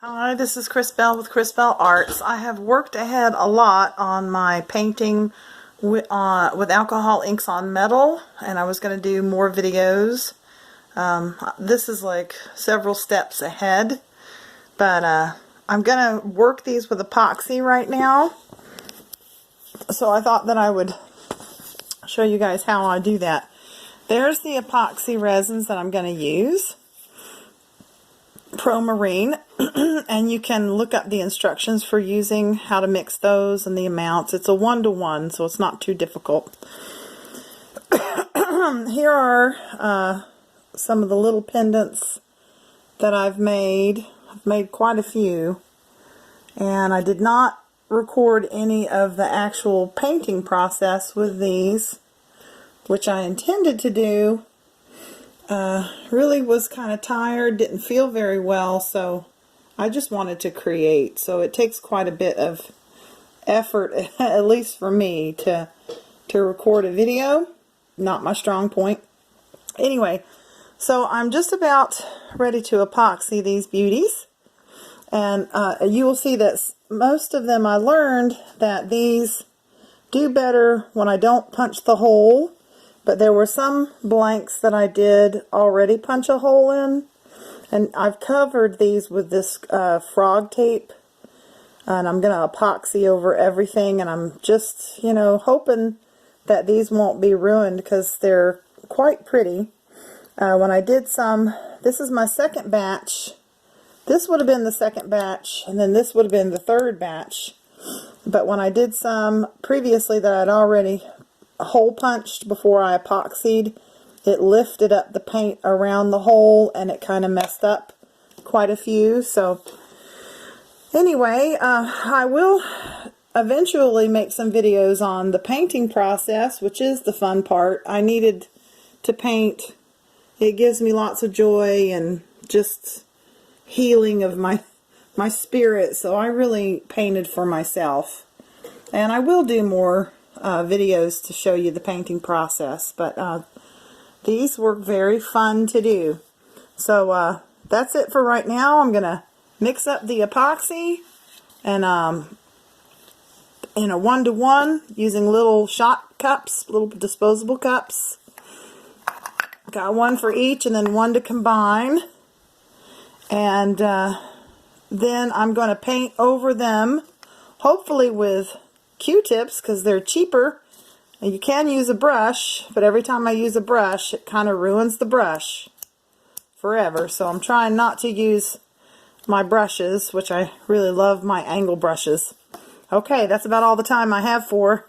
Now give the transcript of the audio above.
Hi, this is Chris Bell with Chris Bell Arts. I have worked ahead a lot on my painting with alcohol inks on metal, and I was going to do more videos. This is like several steps ahead, but I'm going to work these with epoxy right now. So I thought that I would show you guys how I do that. There's the epoxy resins that I'm going to use. Pro Marine, and you can look up the instructions for using how to mix those and the amounts. It's a 1-to-1, so it's not too difficult. Here are some of the little pendants that I've made. I've made quite a few, and I did not record any of the actual painting process with these, which I intended to do. Really was kind of tired, didn't feel very well, so I just wanted to create. So it takes quite a bit of effort, at least for me, to record a video. Not my strong point. Anyway, so I'm just about ready to epoxy these beauties. And you will see that most of them I learned that these do better when I don't punch the hole. But there were some blanks that I did already punch a hole in. And I've covered these with this frog tape. And I'm going to epoxy over everything. And I'm just, hoping that these won't be ruined because they're quite pretty. When I did some, this is my second batch. This would have been the second batch. And then this would have been the third batch. But when I did some previously that I'd already hole punched before I epoxied, it lifted up the paint around the hole and it kind of messed up quite a few. So anyway, I will eventually make some videos on the painting process, which is the fun part. I needed to paint. It gives me lots of joy and just healing of my spirit, so I really painted for myself. And I will do more videos to show you the painting process, but these were very fun to do. So that's it for right now. I'm gonna mix up the epoxy and in a 1-to-1 using little shot cups, little disposable cups. Got one for each and then one to combine, and then I'm going to paint over them, hopefully with Q-tips, because they're cheaper. And you can use a brush, but every time I use a brush, it kind of ruins the brush forever. So I'm trying not to use my brushes, which I really love my angle brushes. Okay, that's about all the time I have for